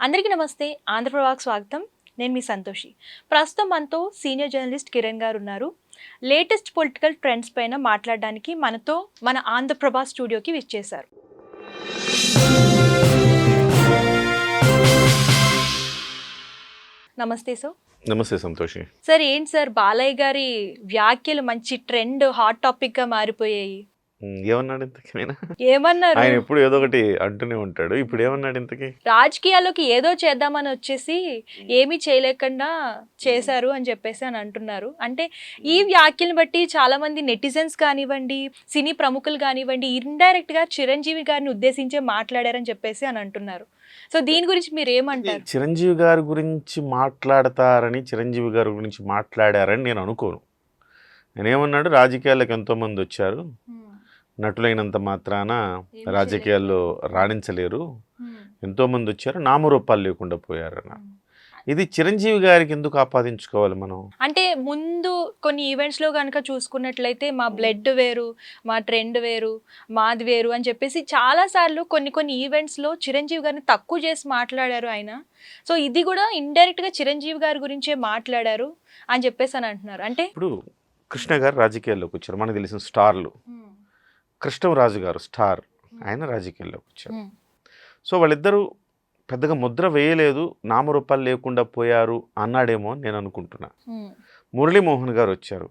అందరికీ నమస్తే. ఆంధ్రప్రభకి స్వాగతం. నేను మీ సంతోషి. ప్రస్తుతం మనతో సీనియర్ జర్నలిస్ట్ కిరణ్ గారు ఉన్నారు. లేటెస్ట్ పొలిటికల్ ట్రెండ్స్ పైన మాట్లాడడానికి మనతో మన ఆంధ్రప్రభ స్టూడియోకి విచ్చేశారు. నమస్తే సార్. నమస్తే సంతోషి. సార్ ఏంటి సార్ బాలయ్య గారి వ్యాఖ్యలు మంచి ట్రెండ్ హాట్ టాపిక్ గా మారిపోయాయి. ఏమన్నాడు ఇంతకీ? ఏమన్నారు? ఆయన ఎప్పుడు ఏదో ఒకటి అంటూనే ఉంటాడు. ఇప్పుడు ఏమన్నాడు ఇంతకీ? రాజకీయాల్లోకి ఏదో చేద్దామని వచ్చేసి ఏమీ చేయలేకుండా చేశారు అని చెప్పేసి అని అంటున్నారు. అంటే ఈ వ్యాఖ్యలను బట్టి చాలా మంది నెటిజన్స్ కానివ్వండి, సినీ ప్రముఖులు కానివ్వండి, ఇండైరెక్ట్ గా చిరంజీవి గారిని ఉద్దేశించే మాట్లాడారని చెప్పేసి అని అంటున్నారు. సో దీని గురించి మీరు ఏమంటారు? చిరంజీవి గారి గురించి మాట్లాడతారని, చిరంజీవి గారి గురించి మాట్లాడారని నేను అనుకోను. నేనేమన్నాడు, రాజకీయాలకు ఎంతో మంది వచ్చారు, నటులైనంత మాత్రాన రాజకీయాల్లో రాణించలేరు, ఎంతోమంది వచ్చారు, నామరూపాలు లేకుండా పోయారన్న. ఇది చిరంజీవి గారికి ఎందుకు ఆపాదించుకోవాలి మనం? అంటే ముందు కొన్ని ఈవెంట్స్లో కనుక చూసుకున్నట్లయితే మా బ్లడ్ వేరు, మా ట్రెండ్ వేరు, మాది వేరు అని చెప్పేసి చాలాసార్లు కొన్ని ఈవెంట్స్లో చిరంజీవి గారిని తక్కువ చేసి మాట్లాడారు ఆయన. సో ఇది కూడా ఇండైరెక్ట్గా చిరంజీవి గారి గురించే మాట్లాడారు అని చెప్పేసి అని అంటున్నారు. అంటే ఇప్పుడు కృష్ణ గారు రాజకీయాల్లోకి వచ్చారు, మనకు తెలిసిన స్టార్లు. కృష్ణరాజు గారు స్టార్, ఆయన రాజకీయాల్లోకి వచ్చారు. సో వాళ్ళిద్దరూ పెద్దగా ముద్ర వేయలేదు, నామరూపాలు లేకుండా పోయారు అన్నాడేమో నేను అనుకుంటున్నా. మురళీమోహన్ గారు వచ్చారు,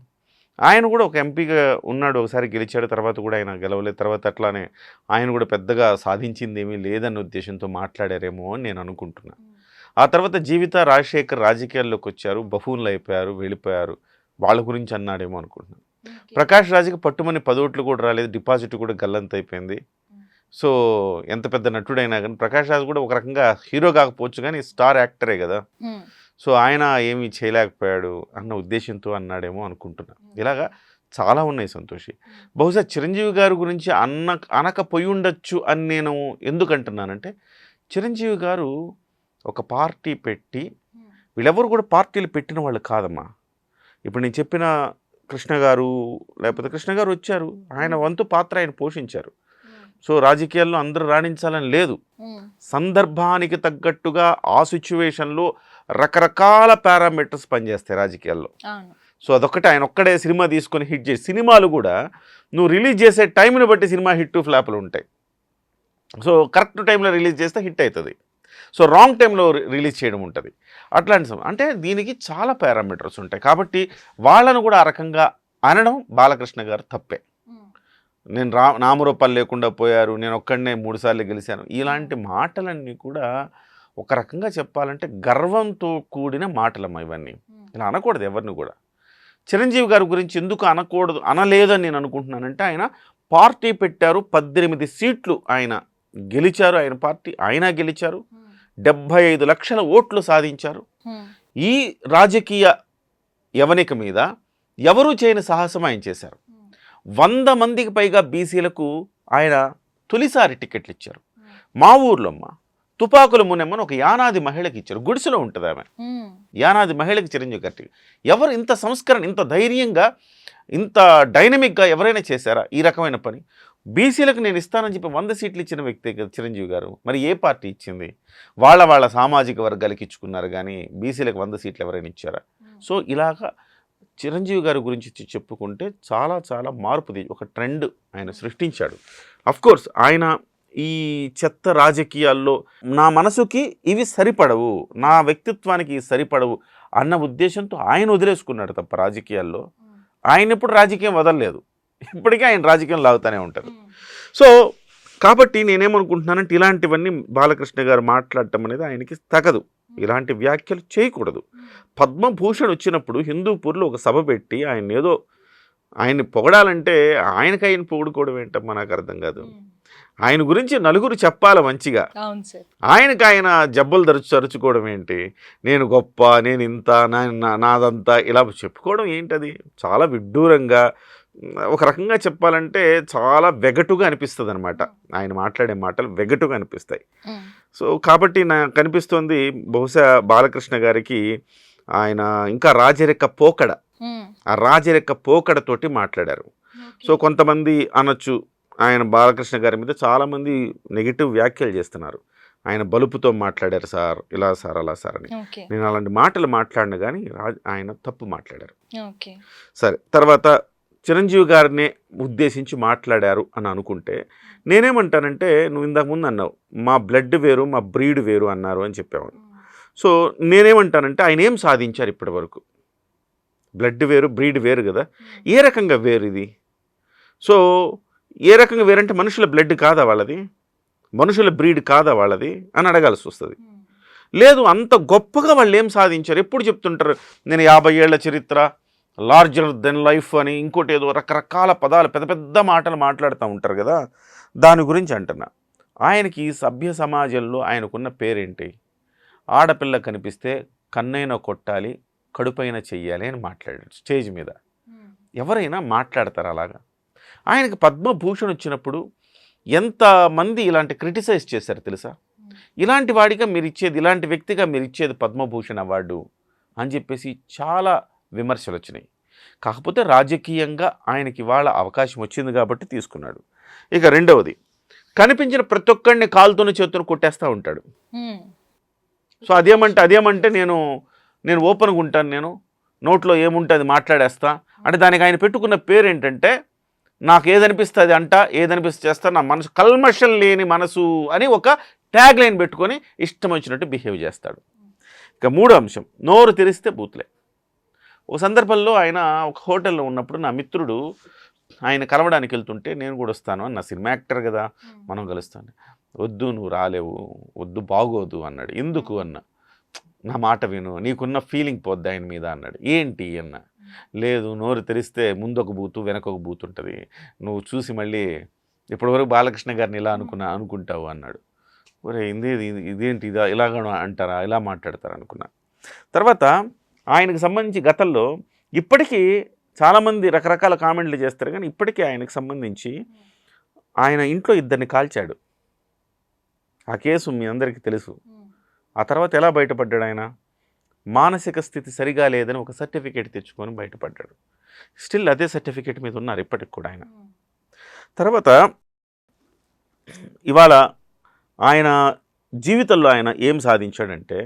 ఆయన కూడా ఒక ఎంపీగా ఉన్నాడు, ఒకసారి గెలిచాడు, తర్వాత కూడా ఆయన గెలవలేదు, తర్వాత అట్లానే ఆయన కూడా పెద్దగా సాధించింది ఏమీ లేదన్న ఉద్దేశంతో మాట్లాడారేమో అని నేను అనుకుంటున్నా. ఆ తర్వాత జీవిత రాజశేఖర్ రాజకీయాల్లోకి వచ్చారు, బఫూన్లు అయిపోయారు, వెళ్ళిపోయారు, వాళ్ళ గురించి అన్నాడేమో అనుకుంటున్నాను. ప్రకాష్ రాజుకి పట్టుమని 10 ఓట్లు కూడా రాలేదు, డిపాజిట్ కూడా గల్లంత అయిపోయింది. సో ఎంత పెద్ద నటుడైనా కానీ ప్రకాష్ రాజు కూడా ఒక రకంగా హీరో కాకపోవచ్చు కానీ స్టార్ యాక్టరే కదా. సో ఆయన ఏమీ చేయలేకపోయాడు అన్న ఉద్దేశంతో అన్నాడేమో అనుకుంటున్నా. ఇలాగా చాలా ఉన్నాయి సంతోషి. బహుశా చిరంజీవి గారి గురించి అనకపోయి ఉండొచ్చు అని నేను ఎందుకంటున్నానంటే, చిరంజీవి గారు ఒక పార్టీ పెట్టి, వీళ్ళెవరు కూడా పార్టీలు పెట్టిన వాళ్ళు కాదమ్మా. ఇప్పుడు నేను చెప్పిన కృష్ణ గారు, లేకపోతే కృష్ణ గారు వచ్చారు, ఆయన వంతు పాత్ర ఆయన పోషించారు. సో రాజకీయాల్లో అందరూ రాణించాలని లేదు, సందర్భానికి తగ్గట్టుగా ఆ సిచ్యువేషన్లో రకరకాల పారామీటర్స్ పనిచేస్తాయి రాజకీయాల్లో. సో అదొక్కటే, ఆయన ఒక్కడే సినిమా తీసుకొని హిట్ చేసి, సినిమాలు కూడా నువ్వు రిలీజ్ చేసే టైంని బట్టి సినిమా హిట్ ఫ్లాప్లు ఉంటాయి. సో కరెక్ట్ టైంలో రిలీజ్ చేస్తే హిట్ అవుతుంది, సో రాంగ్ టైంలో రిలీజ్ చేయడం ఉంటుంది. అట్లాంటి సమయం అంటే దీనికి చాలా పారామీటర్స్ ఉంటాయి. కాబట్టి వాళ్ళను కూడా ఆ రకంగా అనడం బాలకృష్ణ గారు తప్పే. నేను నామరూపాలు లేకుండా పోయారు, నేను ఒక్కడనే 3 సార్లు గెలిచాను, ఇలాంటి మాటలన్నీ కూడా ఒక రకంగా చెప్పాలంటే గర్వంతో కూడిన మాటలమ్మా ఇవన్నీ. ఇలా అనకూడదు ఎవరిని కూడా. చిరంజీవి గారి గురించి ఎందుకు అనలేదని నేను అనుకుంటున్నానంటే, ఆయన పార్టీ పెట్టారు, 18 సీట్లు ఆయన గెలిచారు, ఆయన పార్టీ ఆయన గెలిచారు, 75 లక్షల ఓట్లు సాధించారు. ఈ రాజకీయ యవనిక మీద ఎవరూ చేయని సాహసం ఆయన చేశారు. 100 మందికి పైగా బీసీలకు ఆయన తొలిసారి టికెట్లు ఇచ్చారు. మా ఊర్లో అమ్మ తుపాకుల మునెమ్మని ఒక యానాది మహిళకి ఇచ్చారు, గుడిసెలో ఉంటుంది ఆమె, యానాది మహిళకి చిరంజీవి గారి. ఎవరు ఇంత సంస్కరణ, ఇంత ధైర్యంగా, ఇంత డైనమిక్గా ఎవరైనా చేశారా ఈ రకమైన పని? బీసీలకు నేను ఇస్తానని చెప్పి 100 సీట్లు ఇచ్చిన వ్యక్తి కదా చిరంజీవి గారు. మరి ఏ పార్టీ ఇచ్చింది? వాళ్ళ సామాజిక వర్గాలకి ఇచ్చుకున్నారు కానీ బీసీలకు 100 సీట్లు ఎవరైనా ఇచ్చారా? సో ఇలాగా చిరంజీవి గారి గురించి చెప్పుకుంటే చాలా చాలా మార్పుది, ఒక ట్రెండ్ ఆయన సృష్టించాడు. అఫ్కోర్స్ ఆయన ఈ చెత్త రాజకీయాల్లో నా మనసుకి ఇవి సరిపడవు, నా వ్యక్తిత్వానికి సరిపడవు అన్న ఉద్దేశంతో ఆయన వదిలేసుకున్నాడు తప్ప రాజకీయాల్లో ఆయన ఎప్పుడు రాజకీయం వదలలేదు, ఇప్పటికీ ఆయన రాజకీయం లాగుతూనే ఉంటారు. సో కాబట్టి నేనేమనుకుంటున్నానంటే, ఇలాంటివన్నీ బాలకృష్ణ గారు మాట్లాడటం అనేది ఆయనకి తగదు, ఇలాంటి వ్యాఖ్యలు చేయకూడదు. పద్మభూషణ్ వచ్చినప్పుడు హిందూపూర్లో ఒక సభ పెట్టి ఆయన్ని పొగడాలంటే ఆయనకి ఆయన పొగుడుకోవడం ఏంటమ్మా నాకు అర్థం కాదు. ఆయన గురించి నలుగురు చెప్పాలి మంచిగా, ఆయనకు ఆయన జబ్బలు తరుచుకోవడం ఏంటి, నేను గొప్ప, నేను ఇంత, నాదంతా ఇలా చెప్పుకోవడం ఏంటది? చాలా విడ్డూరంగా, ఒక రకంగా చెప్పాలంటే చాలా వెగటుగా అనిపిస్తుంది అనమాట. ఆయన మాట్లాడే మాటలు వెగటుగా అనిపిస్తాయి. సో కాబట్టి నాకు అనిపిస్తుంది బహుశా బాలకృష్ణ గారికి ఆయన ఇంకా రాజరెక్క పోకడ, ఆ రాజరెక్క పోకడతోటి మాట్లాడారు. సో కొంతమంది అనొచ్చు, ఆయన బాలకృష్ణ గారి మీద చాలామంది నెగిటివ్ వ్యాఖ్యలు చేస్తున్నారు. ఆయన బలుపుతో మాట్లాడారు సార్, ఇలా సార్, అలా సార్ అని. ఓకే. నేను అలాంటి మాటలు మాట్లాడిన కానీ ఆయన తప్పు మాట్లాడారు. ఓకే. సరే, తర్వాత చిరంజీవి గారినే ఉద్దేశించి మాట్లాడారు అని అనుకుంటే నేనేమంటానంటే, నువ్వు ఇందాక ముందు అన్నావు మా బ్లడ్ వేరు మా బ్రీడ్ వేరు అన్నారు అని చెప్పావు. సో నేనేమంటానంటే ఆయన ఏం సాధించారు ఇప్పటి వరకు? బ్లడ్ వేరు బ్రీడ్ వేరు కదా, ఏ రకంగా వేరు ఇది? సో ఏ రకంగా వేరంటే మనుషుల బ్లడ్ కాదా వాళ్ళది, మనుషుల బ్రీడ్ కాదా వాళ్ళది అని అడగాల్సి వస్తుంది. లేదు, అంత గొప్పగా వాళ్ళు ఏం సాధించారు? ఎప్పుడు చెప్తుంటారు నేను 50 ఏళ్ల చరిత్ర, లార్జర్ దెన్ లైఫ్ అని, ఇంకోటి ఏదో రకరకాల పదాలు పెద్ద పెద్ద మాటలు మాట్లాడుతూ ఉంటారు కదా, దాని గురించి అంటున్నా. ఆయనకి సభ్య సమాజంలో ఆయనకున్న పేరేంటి? ఆడపిల్ల కనిపిస్తే కన్నైనా కొట్టాలి, కడుపైన చెయ్యాలి అని మాట్లాడాడు స్టేజ్ మీద. ఎవరైనా మాట్లాడతారు అలాగా? ఆయనకి పద్మభూషణ్ వచ్చినప్పుడు ఎంతమంది ఇలాంటి క్రిటిసైజ్ చేశారు తెలుసా? ఇలాంటి వాడిగా మీరు ఇచ్చేది, ఇలాంటి వ్యక్తిగా మీరు ఇచ్చేది పద్మభూషణ్ అవార్డు అని చెప్పేసి చాలా విమర్శలు వచ్చినాయి. కాకపోతే రాజకీయంగా ఆయనకి ఇవాళ అవకాశం వచ్చింది కాబట్టి తీసుకున్నాడు. ఇక రెండవది, కనిపించిన ప్రతి ఒక్కడిని కాలుతోనే చేతును కొట్టేస్తూ ఉంటాడు. సో అదేమంటే నేను ఓపెన్గా ఉంటాను, నేను నోట్లో ఏముంటే అది మాట్లాడేస్తా అంటే దానికి ఆయన పెట్టుకున్న పేరు ఏంటంటే నాకు ఏదనిపిస్తుంది అంట, ఏదనిపిస్తే చేస్తా, నా మనసు కల్మషం లేని మనసు అని ఒక ట్యాగ్ లైన్ పెట్టుకొని ఇష్టం వచ్చినట్టు బిహేవ్ చేస్తాడు. ఇక మూడో అంశం, నోరు తెరిస్తే బూత్లే. ఒక సందర్భంలో ఆయన ఒక హోటల్లో ఉన్నప్పుడు నా మిత్రుడు ఆయన కలవడానికి వెళ్తుంటే నేను కూడా వస్తాను అని, నా సినిమా యాక్టర్ కదా మనం కలుస్తాను. వద్దు, నువ్వు రాలేవు, వద్దు, బాగోదు అన్నాడు. ఎందుకు అన్న, నా మాట విను, నీకున్న ఫీలింగ్ పోద్ది ఆయన మీద అన్నాడు. ఏంటి అన్న, లేదు నోరు తెరిస్తే ముందు ఒక బూతు వెనక ఒక బూతు ఉంటుంది, నువ్వు చూసి మళ్ళీ ఇప్పటివరకు బాలకృష్ణ గారిని ఇలా అనుకుంటావు అన్నాడు. ఒరే ఇదేంటి ఇలాగ అంటారా, ఇలా మాట్లాడతారా అనుకున్నా. తర్వాత ఆయనకు సంబంధించి గతంలో ఇప్పటికీ చాలామంది రకరకాల కామెంట్లు చేస్తారు, కానీ ఇప్పటికీ ఆయనకు సంబంధించి ఆయన ఇంట్లో 2 కాల్చాడు. ఆ కేసు మీ అందరికీ తెలుసు. ఆ తర్వాత ఎలా బయటపడ్డాడు ఆయన? మానసిక స్థితి సరిగా లేదని ఒక సర్టిఫికేట్ తెచ్చుకొని బయటపడ్డాడు. స్టిల్ అదే సర్టిఫికేట్ మీద ఉన్నారు ఇప్పటికి కూడా ఆయన. తర్వాత ఇవాళ ఆయన జీవితంలో ఆయన ఏం సాధించాడంటే,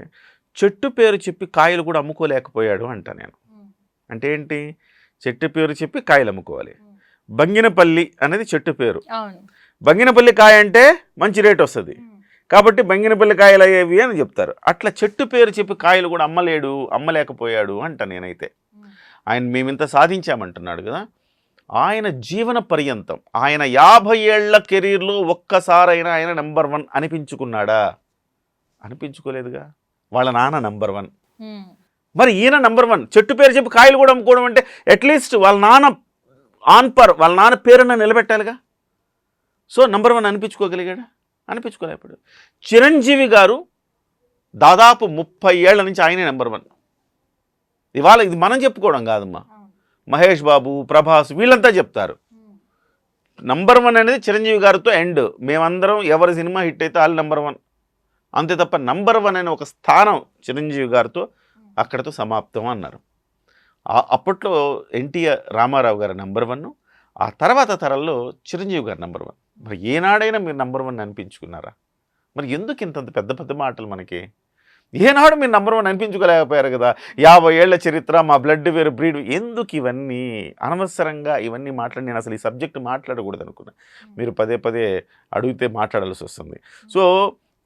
చెట్టు పేరు చెప్పి కాయలు కూడా అమ్ముకోలేకపోయాడు అంట నేను. అంటే ఏంటి? చెట్టు పేరు చెప్పి కాయలు అమ్ముకోవాలి. బంగినపల్లి అనేది చెట్టు పేరు, బంగినపల్లి కాయ అంటే మంచి రేట్ వస్తుంది కాబట్టి బంగినపల్లి కాయలు అయ్యేవి అని చెప్తారు. అట్లా చెట్టు పేరు చెప్పి కాయలు కూడా అమ్మలేకపోయాడు అంట నేనైతే. ఆయన మేమింత సాధించామంటున్నాడు కదా, ఆయన జీవన పర్యంతం ఆయన 50 ఏళ్ల కెరీర్లో ఒక్కసారైనా ఆయన నెంబర్ 1 అనిపించుకున్నాడా? అనిపించుకోలేదుగా. వాళ్ళ నాన్న నెంబర్ 1, మరి ఈయన నెంబర్ 1. చెట్టు పేరు చెప్పి కాయలు కూడా అమ్ముకోవడం అంటే అట్లీస్ట్ వాళ్ళ నాన్న వాళ్ళ నాన్న పేరున్న నిలబెట్టాలిగా. సో నెంబర్ 1 అనిపించుకోగలిగాడా? అనిపించుకోలేకపోయాడు. చిరంజీవి గారు దాదాపు 30 ఏళ్ల నుంచి ఆయనే నెంబర్ 1. ఇవాళ ఇది మనం చెప్పుకోవడం కాదమ్మా, మహేష్ బాబు, ప్రభాస్ వీళ్ళంతా చెప్తారు. నంబర్ 1 అనేది చిరంజీవి గారితో ఎండ్. మేమందరం ఎవరి సినిమా హిట్ అయితే వాళ్ళు నెంబర్ 1, అంతే తప్ప నంబర్ 1 అనే ఒక స్థానం చిరంజీవి గారితో అక్కడితో సమాప్తం అన్నారు. అప్పట్లో ఎన్టీఆర్ రామారావు గారు నెంబర్ 1, ఆ తర్వాత తరంలో చిరంజీవి గారు నెంబర్ 1. మరి ఏనాడైనా మీరు నెంబర్ 1 అనిపించుకున్నారా? మరి ఎందుకు ఇంతంత పెద్ద పెద్ద మాటలు మనకి? ఏనాడు మీరు నెంబర్ 1 అనిపించుకోలేకపోయారు కదా. 50 ఏళ్ల చరిత్ర, మా బ్లడ్ వేరు బ్రీడ్, ఎందుకు ఇవన్నీ అనవసరంగా ఇవన్నీ మాట్లాడి? నేను అసలు ఈ సబ్జెక్ట్ మాట్లాడకూడదు అనుకున్నా, మీరు పదే పదే అడిగితే మాట్లాడాల్సి వస్తుంది. సో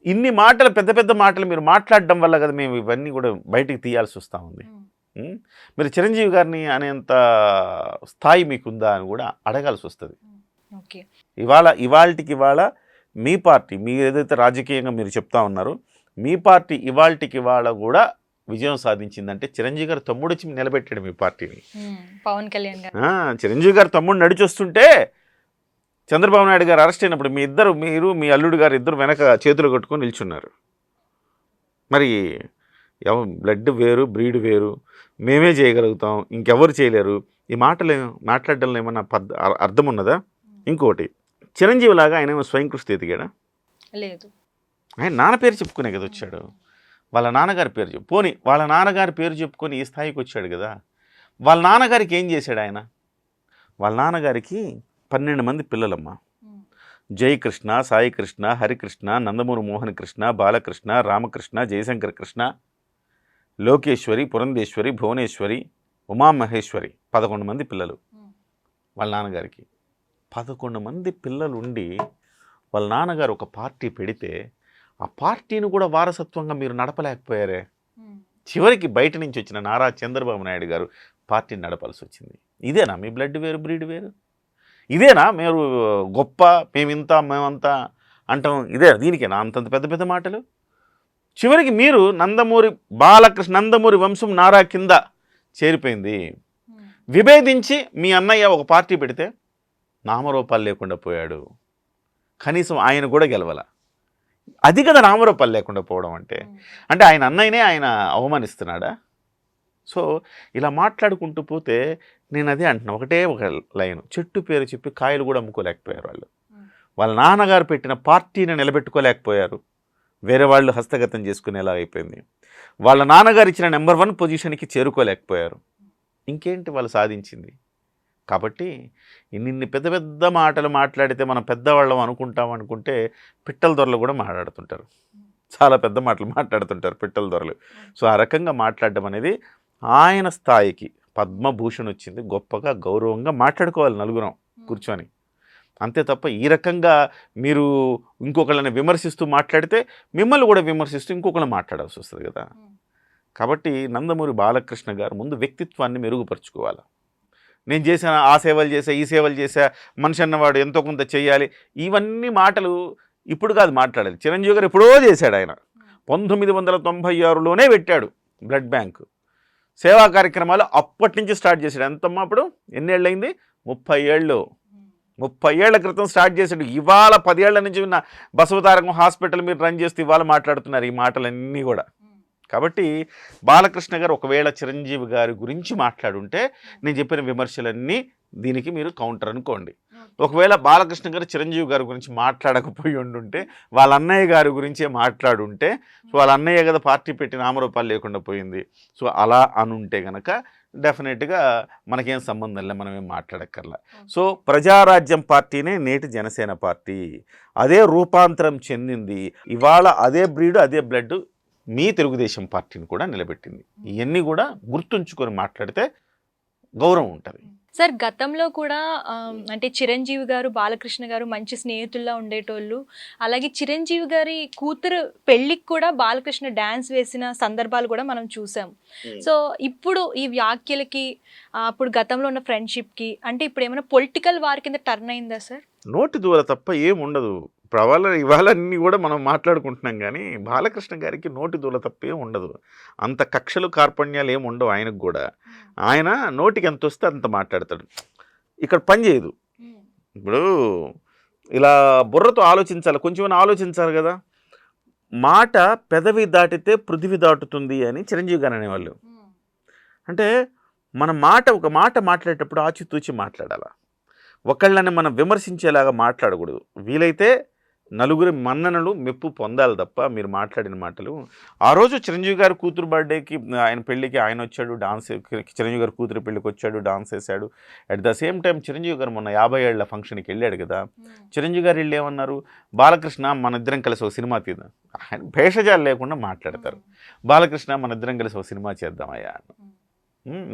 ఇన్ని మాటలు, పెద్ద పెద్ద మాటలు మీరు మాట్లాడడం వల్ల కదా మేము ఇవన్నీ కూడా బయటికి తీయాల్సి వస్తూ ఉంది. మీరు చిరంజీవి గారిని అనేంత స్థాయి మీకుందా అని కూడా అడగాల్సి వస్తుంది. ఇవాళ మీ పార్టీ, మీరు ఏదైతే రాజకీయంగా మీరు చెప్తా ఉన్నారో, మీ పార్టీ ఇవాళ కూడా విజయం సాధించిందంటే చిరంజీవి గారు తమ్ముడు వచ్చి నిలబెట్టాడు మీ పార్టీని. పవన్ కళ్యాణ్ గారు, చిరంజీవి గారు తమ్ముడు నడిచొస్తుంటే చంద్రబాబు నాయుడు గారు అరెస్ట్ అయినప్పుడు మీరు మీ అల్లుడు గారు ఇద్దరు వెనక చేతులు కట్టుకొని నిల్చున్నారు. మరి బ్లడ్ వేరు బ్రీడ్ వేరు, మేమే చేయగలుగుతాం, ఇంకెవరు చేయలేరు, ఈ మాట్లాడడంలో ఏమన్నా అర్థం ఉన్నదా? ఇంకోటి, చిరంజీవి లాగా ఆయన ఏమో స్వయం కృషి ఎదిగాడా? లేదు. ఆయన నాన్న పేరు చెప్పుకునే కదా వచ్చాడు. వాళ్ళ నాన్నగారి పేరు పోనీ వాళ్ళ నాన్నగారి పేరు చెప్పుకొని ఈ స్థాయికి వచ్చాడు కదా. వాళ్ళ నాన్నగారికి ఏం చేశాడు ఆయన? వాళ్ళ నాన్నగారికి 12 మంది పిల్లలమ్మ. జయకృష్ణ, సాయి కృష్ణ, హరికృష్ణ, నందమూరి మోహన్ కృష్ణ, బాలకృష్ణ, రామకృష్ణ, జయశంకర్ కృష్ణ, లోకేశ్వరి, పురంధేశ్వరి, భువనేశ్వరి, ఉమామహేశ్వరి 11 మంది పిల్లలు వాళ్ళ నాన్నగారికి. 11 మంది పిల్లలు ఉండి వాళ్ళ నాన్నగారు ఒక పార్టీ పెడితే ఆ పార్టీని కూడా వారసత్వంగా మీరు నడపలేకపోయారే. చివరికి బయట నుంచి వచ్చిన నారా చంద్రబాబు నాయుడు గారు పార్టీని నడపాల్సి వచ్చింది. ఇదేనా మీ బ్లడ్ వేరు బ్రీడ్ వేరు? ఇదేనా మీరు గొప్ప, మేమింత మేమంతా అంటాం? ఇదే దీనికేనా అంతంత పెద్ద పెద్ద మాటలు? చివరికి మీరు నందమూరి బాలకృష్ణ, నందమూరి వంశం నారా కింద చేరిపోయింది. విభేదించి మీ అన్నయ్య ఒక పార్టీ పెడితే నామరూపాలు లేకుండా పోయాడు. కనీసం ఆయన కూడా గెలవాల. అది కదా నామరూపాలు లేకుండా పోవడం అంటే. అంటే ఆయన అన్నయ్యనే ఆయన అవమానిస్తున్నాడా? సో ఇలా మాట్లాడుకుంటూ పోతే నేను అదే అంటున్నా, ఒకటే ఒక లైన్, చెట్టు పేరు చెప్పి కాయలు కూడా అమ్ముకోలేకపోయారు వాళ్ళు. వాళ్ళ నాన్నగారు పెట్టిన పార్టీని నిలబెట్టుకోలేకపోయారు, వేరే వాళ్ళు హస్తగతం చేసుకునేలా అయిపోయింది. వాళ్ళ నాన్నగారు ఇచ్చిన నెంబర్ 1 పొజిషన్కి చేరుకోలేకపోయారు. ఇంకేంటి వాళ్ళు సాధించింది? కాబట్టి ఇన్ని పెద్ద పెద్ద మాటలు మాట్లాడితే మనం పెద్దవాళ్ళం అనుకుంటే పిట్టల దొరలు కూడా మాట్లాడుతుంటారు, చాలా పెద్ద మాటలు మాట్లాడుతుంటారు పిట్టల దొరలు. సో ఆ రకంగా మాట్లాడడం అనేది ఆయన స్థాయికి పద్మభూషణ్ వచ్చింది, గొప్పగా గౌరవంగా మాట్లాడుకోవాలి నలుగురం కూర్చొని. అంతే తప్ప ఈ రకంగా మీరు ఇంకొకళ్ళని విమర్శిస్తూ మాట్లాడితే మిమ్మల్ని కూడా విమర్శిస్తూ ఇంకొకళ్ళని మాట్లాడాల్సి వస్తుంది కదా. కాబట్టి నందమూరి బాలకృష్ణ గారు ముందు వ్యక్తిత్వాన్ని మెరుగుపరుచుకోవాలి. నేను చేసిన ఆ సేవలు చేసా, ఈ సేవలు చేసా, మనిషి అన్నవాడు ఎంతో కొంత చేయాలి, ఇవన్నీ మాటలు ఇప్పుడు కాదు మాట్లాడాలి. చిరంజీవి గారు ఎప్పుడో చేశాడు. ఆయన 1996లోనే పెట్టాడు బ్లడ్ బ్యాంక్. సేవా కార్యక్రమాలు అప్పటి నుంచి స్టార్ట్ చేశాడు. ఎంతమ్మా అప్పుడు ఎన్నేళ్ళైంది? 30 ఏళ్ళు. 30 ఏళ్ల క్రితం స్టార్ట్ చేశాడు. ఇవాళ 10 ఏళ్ల నుంచి ఉన్న బసవతారకం హాస్పిటల్ మీరు రన్ చేస్తే ఇవాళ మాట్లాడుతున్నారు ఈ మాటలన్నీ కూడా. కాబట్టి బాలకృష్ణ గారు ఒకవేళ చిరంజీవి గారి గురించి మాట్లాడుంటే నేను చెప్పిన విమర్శలన్నీ దీనికి మీరు కౌంటర్ అనుకోండి. ఒకవేళ బాలకృష్ణ గారు చిరంజీవి గారి గురించి మాట్లాడకపోయి ఉండుంటే, వాళ్ళ అన్నయ్య గారి గురించే మాట్లాడుంటే, సో వాళ్ళ అన్నయ్య కదా పార్టీ పెట్టి నామరూపాలు లేకుండా పోయింది. సో అలా అనుంటే కనుక డెఫినెట్గా మనకేం సంబంధం లేదు, మనం ఏం మాట్లాడక్కర్లా. సో ప్రజారాజ్యం పార్టీనే నేటి జనసేన పార్టీ, అదే రూపాంతరం చెందింది. ఇవాళ అదే బ్రీడ్, అదే బ్లడ్ మీ తెలుగుదేశం పార్టీని కూడా నిలబెట్టింది. ఇవన్నీ కూడా గుర్తుంచుకొని మాట్లాడితే గౌరవం ఉంటుంది. సార్ గతంలో కూడా అంటే చిరంజీవి గారు, బాలకృష్ణ గారు మంచి స్నేహితుల్లా ఉండేటోళ్ళు. అలాగే చిరంజీవి గారి కూతురు పెళ్ళికి కూడా బాలకృష్ణ డ్యాన్స్ వేసిన సందర్భాలు కూడా మనం చూసాం. సో ఇప్పుడు ఈ వ్యాఖ్యలకి, అప్పుడు గతంలో ఉన్న ఫ్రెండ్షిప్కి, అంటే ఇప్పుడు ఏమైనా పొలిటికల్ వార్ కింద టర్న్ అయిందా సార్? నోటి దూల తప్ప ఏముండదు. ఇవాళ అన్నీ కూడా మనం మాట్లాడుకుంటున్నాం, కానీ బాలకృష్ణ గారికి నోటి దూల తప్ప ఏం ఉండదు. అంత కక్షలు కార్పణ్యాలు ఏమి ఉండవు ఆయనకు కూడా. ఆయన నోటికి ఎంత వస్తే అంత మాట్లాడతాడు. ఇక్కడ పని చేయదు. ఇప్పుడు ఇలా బుర్రతో ఆలోచించాలి, కొంచెం ఆలోచించాలి కదా. మాట పెదవి దాటితే పృథివి దాటుతుంది అని చిరంజీవి గారు అనేవాళ్ళు. అంటే ఒక మాట మాట్లాడేటప్పుడు ఆచితూచి మాట్లాడాలి. ఒకళ్ళని మనం విమర్శించేలాగా మాట్లాడకూడదు. వీలైతే నలుగురి మన్ననలు, మెప్పు పొందాలి తప్ప మీరు మాట్లాడిన మాటలు. ఆ రోజు చిరంజీవి గారి కూతురు బర్త్డేకి, ఆయన పెళ్ళికి ఆయన వచ్చాడు, చిరంజీవి గారి కూతురు పెళ్ళికి వచ్చాడు, డాన్స్ వేశాడు. At the same time Chiranjeevi గారు మొన్న 50 ఏళ్ల ఫంక్షన్కి వెళ్ళాడు కదా. చిరంజీవి గారు వెళ్ళి ఏమన్నారు, బాలకృష్ణ మన ఇద్దరం కలిసి ఒక సినిమా తీద్దాం. ఆయన భేషజాలు లేకుండా మాట్లాడతారు. బాలకృష్ణ మన ఇద్దరం కలిసి ఒక సినిమా చేద్దామయ్యా,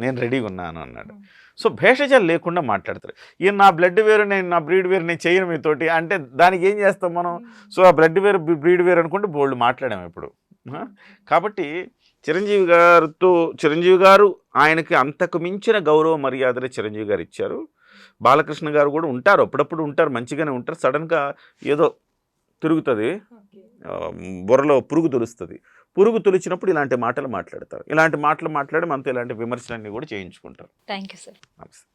నేను రెడీగా ఉన్నాను అన్నాడు. సో భేషజాలు లేకుండా మాట్లాడతారు. ఈయన నా బ్లడ్ వేరు, నేను నా బ్రీడ్ వేరు, నేను చేయను మీతోటి అంటే దానికి ఏం చేస్తాం మనం? సో ఆ బ్లడ్ వేరు బ్రీడ్ వేరు అనుకుంటే బోల్డ్ మాట్లాడాము ఇప్పుడు. కాబట్టి చిరంజీవి గారు ఆయనకి అంతకు మించిన గౌరవ మర్యాదలు చిరంజీవి గారు ఇచ్చారు. బాలకృష్ణ గారు కూడా ఉంటారు, అప్పుడప్పుడు ఉంటారు, మంచిగానే ఉంటారు. సడన్గా ఏదో తిరుగుతుంది, బుర్రలో పురుగు తొలుస్తుంది. పురుగు తొలిచినప్పుడు ఇలాంటి మాటలు మాట్లాడతారు. ఇలాంటి మాటలు మాట్లాడి మనతో ఇలాంటి విమర్శలన్నీ కూడా చేయించుకుంటారు. Thank you sir. నమస్తే.